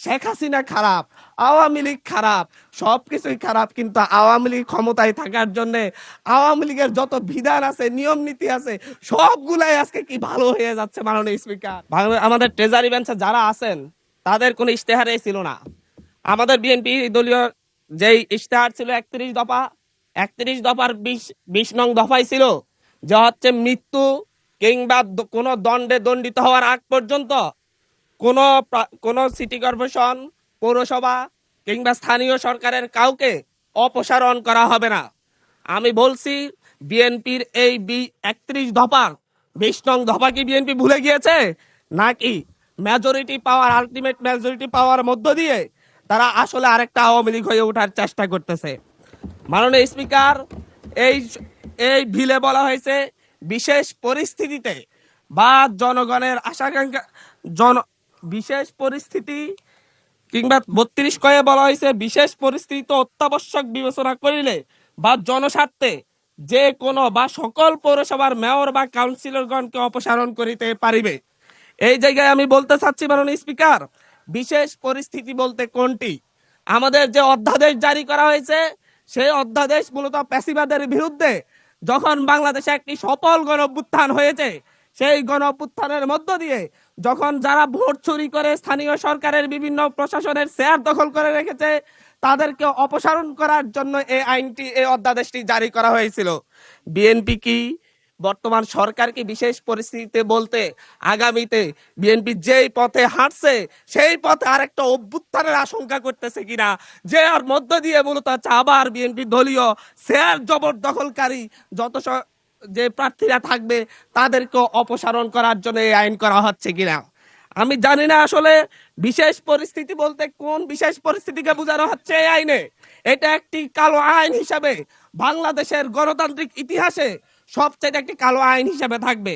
শেখ হাসিনা খারাপ, আওয়ামী লীগ খারাপ, সবকিছুই খারাপ, কিন্তু আওয়ামী লীগ ক্ষমতায় থাকার জন্য আওয়ামী লীগের যত বিধান আছে, নিয়ম নীতি আছে, সবগুলাই আজকে কি ভালো হয়ে যাচ্ছে মাননীয় স্পিকার। আমাদের ট্রেজারি বেঞ্চে যারা আছেন তাদের কোনো ইশতেহারে ছিল না। আমাদের বিএনপি দলীয় যেই ইশতেহার ছিল 31 দফা, 31 দফার 20 নং দফায় ছিল যে হচ্ছে মৃত্যু কিংবা কোনো দণ্ডে দণ্ডিত হওয়ার আগ পর্যন্ত কোনো সিটি কর্পোরেশন, পৌরসভা কিংবা স্থানীয় সরকারের কাউকে অপসারণ করা হবে না। আমি বলছি বিএনপির এই 31 দফা 20 নং দফা কি বিএনপি ভুলে গিয়েছে, নাকি মেজরিটি পাওয়ার, আলটিমেট মেজরিটি পাওয়ার মধ্য দিয়ে তারা আসলে আরেকটা আওয়ামী লীগ হয়ে ওঠার চেষ্টা করতেছে? মাননীয় স্পিকার, এই এই বিলে বলা হয়েছে বিশেষ পরিস্থিতিতে বা জনগণের আশাকাঙ্ক্ষা বিশেষ পরিস্থিতি কিংবা 32 কয়ে বলা হয়েছে বিশেষ পরিস্থিতি অত্যাবশ্যক বিবেচনা করিলে বা জনস্বার্থে যে কোনো বা সকল পৌরসভার মেয়র বা কাউন্সিলরগণকে অপসারণ করিতে পারিবে। এই জায়গায় আমি বলতে চাচ্ছি মাননীয় স্পিকার, বিশেষ পরিস্থিতি বলতে কোনটি? আমাদের যে অধ্যাদেশ জারি করা হয়েছে সেই অধ্যাদেশ মূলত ফ্যাসিবাদের বিরুদ্ধে যখন বাংলাদেশে একটি সফল গণঅভ্যুত্থান হয়েছে, সেই গণঅভ্যুত্থানের মধ্য দিয়ে যখন যারা ভোট চুরি করে স্থানীয় সরকারের বিভিন্ন প্রশাসনের চেয়ার দখল করে রেখেছে তাদেরকে অপসারণ করার জন্য এই আইনটি, এই অধ্যাদেশটি জারি করা হয়েছিল। বিএনপি কি বর্তমান সরকার কি বিশেষ পরিস্থিতিতে বলতে আগামীতে বিএনপি যেই পথে হাঁটছে সেই পথে আরেকটা অভ্যুত্থানের আশঙ্কা করতেছে কিনা, যে আর মধ্য দিয়ে মূলত আবার বিএনপি দলীয় চেয়ার জবরদখলকারী যত যে প্রার্থীরা থাকবে তাদেরকে অপসারণ করার জন্য এই আইন করা হচ্ছে কিনা? আমি জানি না আসলে বিশেষ পরিস্থিতি বলতে কোন বিশেষ পরিস্থিতিকে বোঝানো হচ্ছে এই আইনে। এটা একটি কালো আইন হিসাবে বাংলাদেশের গণতান্ত্রিক ইতিহাসে সবচেয়ে একটি কালো আইন হিসাবে থাকবে।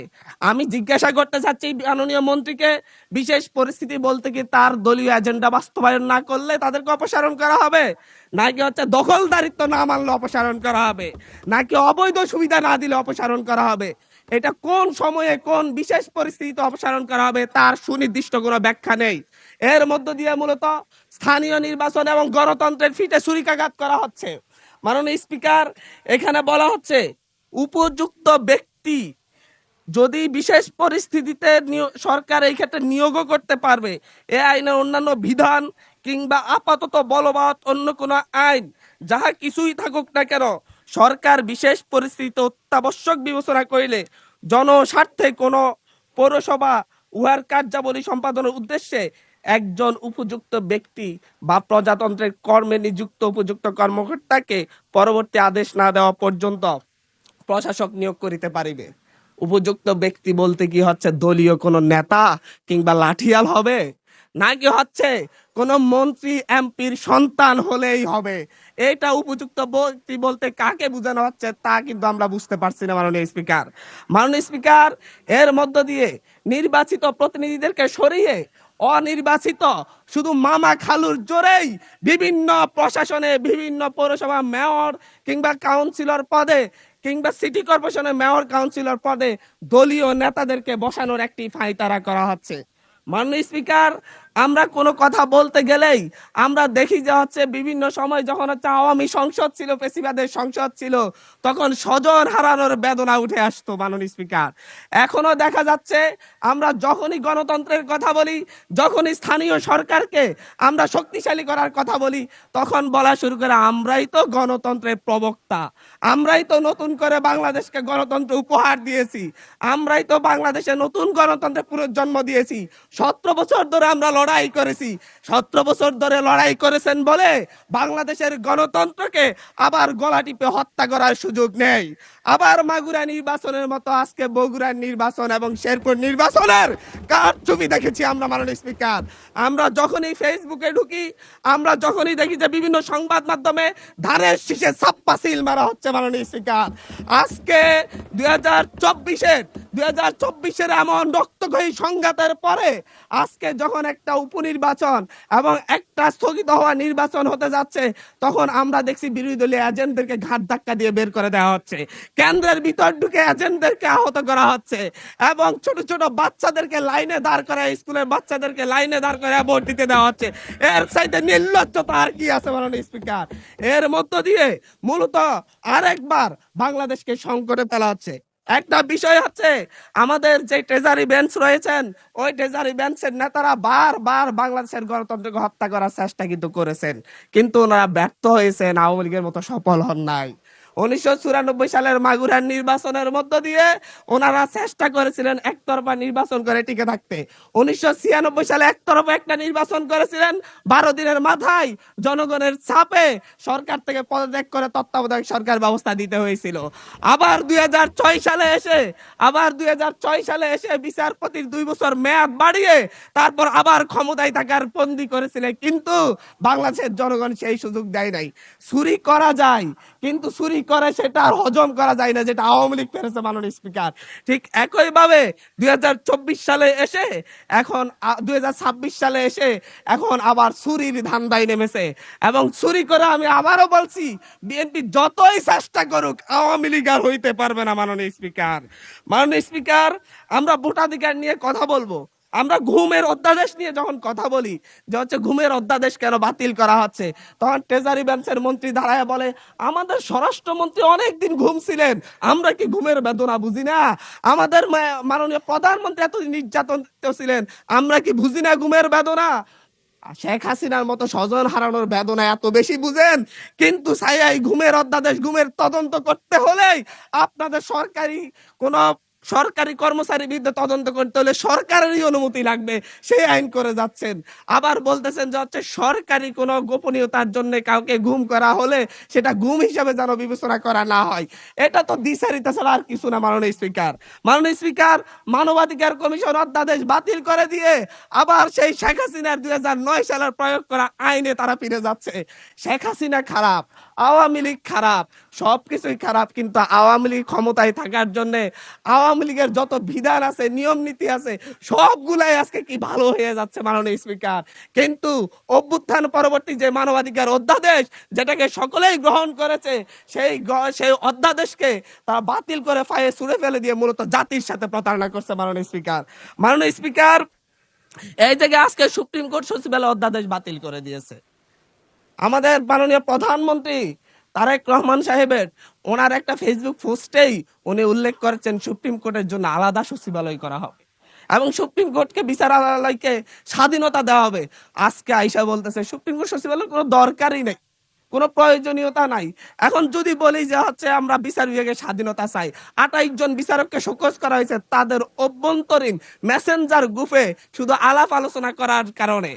আমি জিজ্ঞাসা করতে চাচ্ছি মাননীয় মন্ত্রীকে, বিশেষ পরিস্থিতি বলতে কি তার দলীয় এজেন্ডা বাস্তবায়ন না করলে তাদেরকে অপসারণ করা হবে, নাকি হচ্ছে দখলদারিত্ব না মানলে অপসারণ করা হবে, নাকি অবৈধ সুবিধা না দিলে অপসারণ করা হবে? এটা কোন সময়ে কোন বিশেষ পরিস্থিতিতে অপসারণ করা হবে তার সুনির্দিষ্ট কোনো ব্যাখ্যা নেই। এর মধ্য দিয়ে মূলত স্থানীয় নির্বাচন এবং গণতন্ত্রের ফিটে ছুরিকাঘাত করা হচ্ছে। মাননীয় স্পিকার, এখানে বলা হচ্ছে উপযুক্ত ব্যক্তি যদি বিশেষ পরিস্থিতিতে সরকার এই ক্ষেত্রে নিয়োগও করতে পারবে। এ আইনের অন্যান্য বিধান কিংবা আপাতত বলবৎ অন্য কোনো আইন যাহা কিছুই থাকুক না কেন, সরকার বিশেষ পরিস্থিতিতে অত্যাবশ্যক বিবেচনা করিলে জনস্বার্থে কোনো পৌরসভা উহার কার্যাবলী সম্পাদনের উদ্দেশ্যে একজন উপযুক্ত ব্যক্তি বা প্রজাতন্ত্রের কর্মে নিযুক্ত উপযুক্ত কর্মকর্তাকে পরবর্তী আদেশ না দেওয়া পর্যন্ত প্রশাসক নিয়োগ করিতে পারিবে। উপযুক্ত ব্যক্তি বলতে কি হচ্ছে দলীয় কোনো নেতা কিংবা লাঠিয়াল হবে, নাকি হচ্ছে কোন মন্ত্রী এমপির সন্তান হলেই হবে? এটা উপযুক্ত ব্যক্তি বলতে কাকে বোঝানো হচ্ছে তা কিন্তু আমরা বুঝতে পারছি না মাননীয় স্পিকার। মাননীয় স্পিকার, এর মধ্য দিয়ে নির্বাচিত প্রতিনিধিদেরকে সরিয়ে অনির্বাচিত শুধু মামা খালুর জোরেই বিভিন্ন প্রশাসনে, বিভিন্ন পৌরসভা মেয়র কিংবা কাউন্সিলর পদে কিংবা সিটি কর্পোরেশনের মেয়র কাউন্সিলর পদে দলীয় নেতাদেরকে বসানোর একটি ফাইতারা করা হচ্ছে। মাননীয় স্পিকার, আমরা কোনো কথা বলতে গেলেই আমরা দেখি যে হচ্ছে বিভিন্ন সময় যখন হচ্ছে আওয়ামী সংসদ ছিল, ফ্যাসিবাদের সংসদ ছিল, তখন স্বজন হারানোর বেদনা উঠে আসতো মাননীয় স্পিকার। এখনো দেখা যাচ্ছে আমরা যখনই গণতন্ত্রের কথা বলি, যখনই স্থানীয় সরকারকে আমরা শক্তিশালী করার কথা বলি, তখন বলা শুরু করে আমরাই তো গণতন্ত্রের প্রবক্তা, আমরাই তো নতুন করে বাংলাদেশকে গণতন্ত্র উপহার দিয়েছি, আমরাই তো বাংলাদেশে নতুন গণতন্ত্রের পুনর্জন্ম দিয়েছি। 17 বছর ধরে আমরা লড়াই করেছি। 17 বছর ধরে লড়াই করেছেন বলে বাংলাদেশের গণতন্ত্রকে আবার গলা টিপে হত্যা করার সুযোগ নেই। আবার মাগুরা নির্বাচনের মতো আজকে বগুড়ার নির্বাচন এবং শেরপুর নির্বাচনের কারচুপি দেখেছি আমরা মাননীয় স্পিকার। আমরা যখনই ফেসবুকে ঢুকি, আমরা যখনই দেখি যে বিভিন্ন সংবাদ মাধ্যমে ধানের শীষে ছাপ্পা সিল মারা হচ্ছে মাননীয় স্পিকার। আজকে 2024-এর 2024-এর এমন রক্তক্ষয়ী সংঘাতের পরে আজকে যখন একটা উপনির্বাচন এবং একটা স্থগিত হওয়া নির্বাচন হতে যাচ্ছে, তখন আমরা দেখছি বিরোধী দলীয় এজেন্টদেরকে ঘাট ধাক্কা দিয়ে বের করে দেওয়া হচ্ছে, কেন্দ্রের ভিতর ঢুকে এজেন্টদেরকে আহত করা হচ্ছে এবং ছোট ছোট বাচ্চাদেরকে লাইনে দাঁড় করে, স্কুলের বাচ্চাদেরকে লাইনে দাঁড় করে ভোট দিতে দেওয়া হচ্ছে। এর চাইতে নির্লজ্জতা আর কি আছে মাননীয় স্পিকার? এর মধ্য দিয়ে মূলত আরেকবার বাংলাদেশকে সংকটে ফেলা হচ্ছে। একটা বিষয় হচ্ছে, আমাদের যে ট্রেজারি বেঞ্চ রয়েছেন, ওই ট্রেজারি বেঞ্চের নেতারা বারবার বাংলাদেশের গণতন্ত্রকে হত্যা করার চেষ্টা কিন্তু করেছেন, কিন্তু ওনারা ব্যর্থ হয়েছেন, আওয়ামী লীগের মতো সফল হন নাই। 1994 সালের মাগুরার নির্বাচনের মধ্য দিয়ে ওনারা চেষ্টা করেছিলেন একতরফা নির্বাচন করে টিকে থাকতে। 1996 সালে একতরফা একটা নির্বাচন করেছিলেন, 12 দিনের মাথায় জনগণের চাপে সরকার থেকে পদত্যাগ করে তত্ত্বাবধায়ক সরকার ব্যবস্থা দিতে হয়েছিল। আবার 2006 সালে এসে বিচারপতির 2 বছর মেয়াদ বাড়িয়ে তারপর আবার ক্ষমতায় থাকার বন্দী করেছিলেন, কিন্তু বাংলাদেশের জনগণ সেই সুযোগ দেয় নাই। চুরি করা যায়, কিন্তু চুরি করে সেটা আর হজম করা যায় না, যেটা আওয়ামী লীগ করেছে মাননীয় স্পিকার। ঠিক একইভাবে 2024 সালে এসে এখন 2026 সালে এসে এখন আবার চুরির ধান্দায় নেমেছে। এবং চুরি করে, আমি আবারও বলছি, বিএনপি যতই চেষ্টা করুক আওয়ামী লীগ আর হইতে পারবে না মাননীয় স্পিকার। মাননীয় স্পিকার, আমরা ভোটাধিকার নিয়ে কথা বলবো, আমরা ঘুমের অধ্যাদেশ নিয়ে যখন কথা বলি যে হচ্ছে ঘুমের অধ্যাদেশ কেন বাতিল করা হচ্ছে, তখন ট্রেজারি বেঞ্চের মন্ত্রী দাঁড়ায় বলে, আমাদের স্বরাষ্ট্রমন্ত্রী অনেকদিন ঘুমছিলেন, আমরা কি ঘুমের বেদনা বুঝি না? আমাদের মাননীয় প্রধানমন্ত্রী এতদিন নির্যাতন ছিলেন, আমরা কি বুঝি না ঘুমের বেদনা? শেখ হাসিনার মতো স্বজন হারানোর বেদনা এত বেশি বুঝেন, কিন্তু এই ঘুমের অধ্যাদেশ, ঘুমের তদন্ত করতে হলেই আপনাদের সরকারি কর্মচারীর বিরুদ্ধে তদন্ত করতে হলে সরকারেরই অনুমতি লাগবে, সেই আইন করে যাচ্ছেন। আবার বলতেছেন যে হচ্ছে সরকারি কোনো গোপনীয়তার জন্য কাউকে গুম করা হলে সেটা গুম হিসাবে যেন বিবেচনা করা না হয়। এটা তো দ্বিচারিতা ছাড়া আর কিছু না মাননীয় স্পিকার। মাননীয় স্পিকার, মানবাধিকার কমিশন অধ্যাদেশ বাতিল করে দিয়ে আবার সেই শেখ হাসিনার 2009 সালের প্রয়োগ করা আইনে তারা ফিরে যাচ্ছে। শেখ হাসিনা খারাপ, আওয়ামী লীগ খারাপ, সবকিছুই খারাপ, কিন্তু আওয়ামী লীগ ক্ষমতায় থাকার জন্য আওয়ামী লীগের যত বিধান আছে, নিয়ম নীতি আছে, সবগুলাই আজকে কি ভালো হয়ে যাচ্ছে মাননীয় স্পিকার। কিন্তু অভ্যুত্থান পরবর্তী যে মানবাধিকার অধ্যাদেশ, যেটাকে সকলেই গ্রহণ করেছে, সেই অধ্যাদেশকে তারা বাতিল করে ফায়ে ছুঁড়ে ফেলে দিয়ে মূলত জাতির সাথে প্রতারণা করছে মাননীয় স্পিকার। মাননীয় স্পিকার, এই জায়গায় আজকে সুপ্রিম কোর্ট সচিবালয় অধ্যাদেশ বাতিল করে দিয়েছে। আমাদের মাননীয় প্রধানমন্ত্রী তারেক রহমান সাহেবের ওনার একটা ফেসবুক পোস্টেই উনি উল্লেখ করেছেন সুপ্রিম কোর্টের জন্য আলাদা সচিবালয় করা হবে এবং সুপ্রিম কোর্টকে বিচারালয়কে স্বাধীনতা দেওয়া হবে। আজকে আইসা বলতেছে সুপ্রিম কোর্ট সচিবালয়ের কোনো দরকারই নেই, কোনো প্রয়োজনীয়তা নাই। এখন যদি বলি যে হচ্ছে আমরা বিচার বিভাগের স্বাধীনতা চাই, 28 জন বিচারককে শোকজ করা হয়েছে তাদের অভ্যন্তরীণ মেসেঞ্জার গ্রুপে শুধু আলাপ আলোচনা করার কারণে।